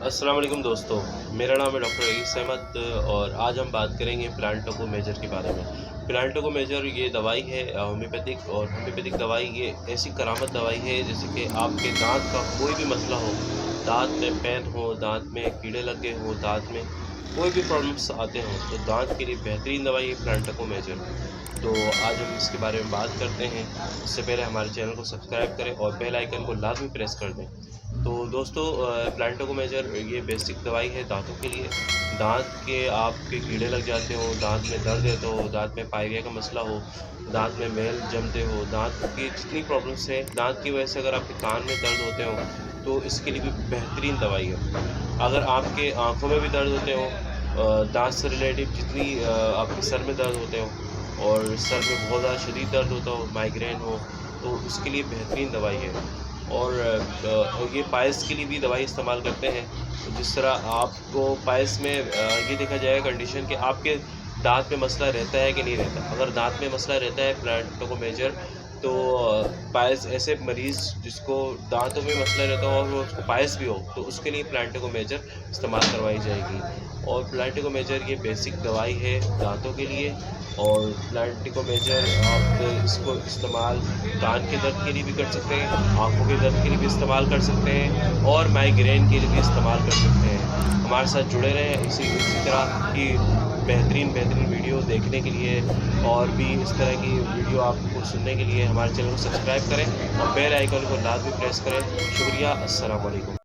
अस्सलाम वालेकुम दोस्तों, मेरा नाम है डॉक्टर रईस अहमद और आज हम बात करेंगे प्लांटोकोमेजर के बारे में। प्लांटोकोमेजर ये दवाई है होम्योपैथिक, और होम्योपैथिक दवाई ये ऐसी करामत दवाई है जैसे कि आपके दाँत का कोई भी मसला हो, दाँत में पेन हो, दाँत में कीड़े लगे हों, दाँत में कोई भी प्रॉब्लम्स आते हों, तो दाँत के लिए बेहतरीन दवाई है प्लांटोकोमेजर। तो आज हम इसके बारे में बात करते हैं। इससे पहले हमारे चैनल को सब्सक्राइब करें और बेल आइकन को लाज़मी प्रेस कर दें। तो दोस्तों, प्लांटोकोमेजर ये बेसिक दवाई है दांतों के लिए। दांत के आपके कीड़े लग जाते हो, दांत में दर्द रहता हो, दांत में पाइरिया का मसला हो, दांत में मैल जमते हो, दांत की जितनी प्रॉब्लम्स हैं, दांत की वजह से अगर आपके कान में दर्द होते हो तो इसके लिए भी बेहतरीन दवाई है। अगर आपके आँखों में भी दर्द होते हो, दांत से रिलेटिव जितनी आपके सर में दर्द होते हो और सर में बहुत ज़्यादा शदीद दर्द होता हो, माइग्रेन हो, तो उसके लिए बेहतरीन दवाई है। और ये पायल्स के लिए भी दवाई इस्तेमाल करते हैं। तो जिस तरह आपको पायल्स में ये देखा जाएगा कंडीशन कि आपके दाँत में मसला रहता है कि नहीं रहता। अगर दाँत में मसला रहता है प्लांटोकोमेजर, तो पायल्स ऐसे मरीज़ जिसको दाँतों में मसला रहता हो और उसको पायल्स भी हो, तो उसके लिए प्लांटोकोमेजर इस्तेमाल करवाई जाएगी। और प्लांटोकोमेजर ये बेसिक दवाई है दाँतों के लिए। और प्लांटोकोमेजर आप इसको इस्तेमाल कान के दर्द के लिए भी कर सकते हैं, आँखों के दर्द के लिए भी इस्तेमाल कर सकते हैं और माइग्रेन के लिए भी इस्तेमाल कर सकते हैं। हमारे साथ जुड़े रहें इसी तरह की बेहतरीन वीडियो देखने के लिए, और भी इस तरह की वीडियो आपको सुनने के लिए हमारे चैनल को सब्सक्राइब करें और बेल आइकन को लाज़मी प्रेस करें। शुक्रिया, अस्सलाम वालेकुम।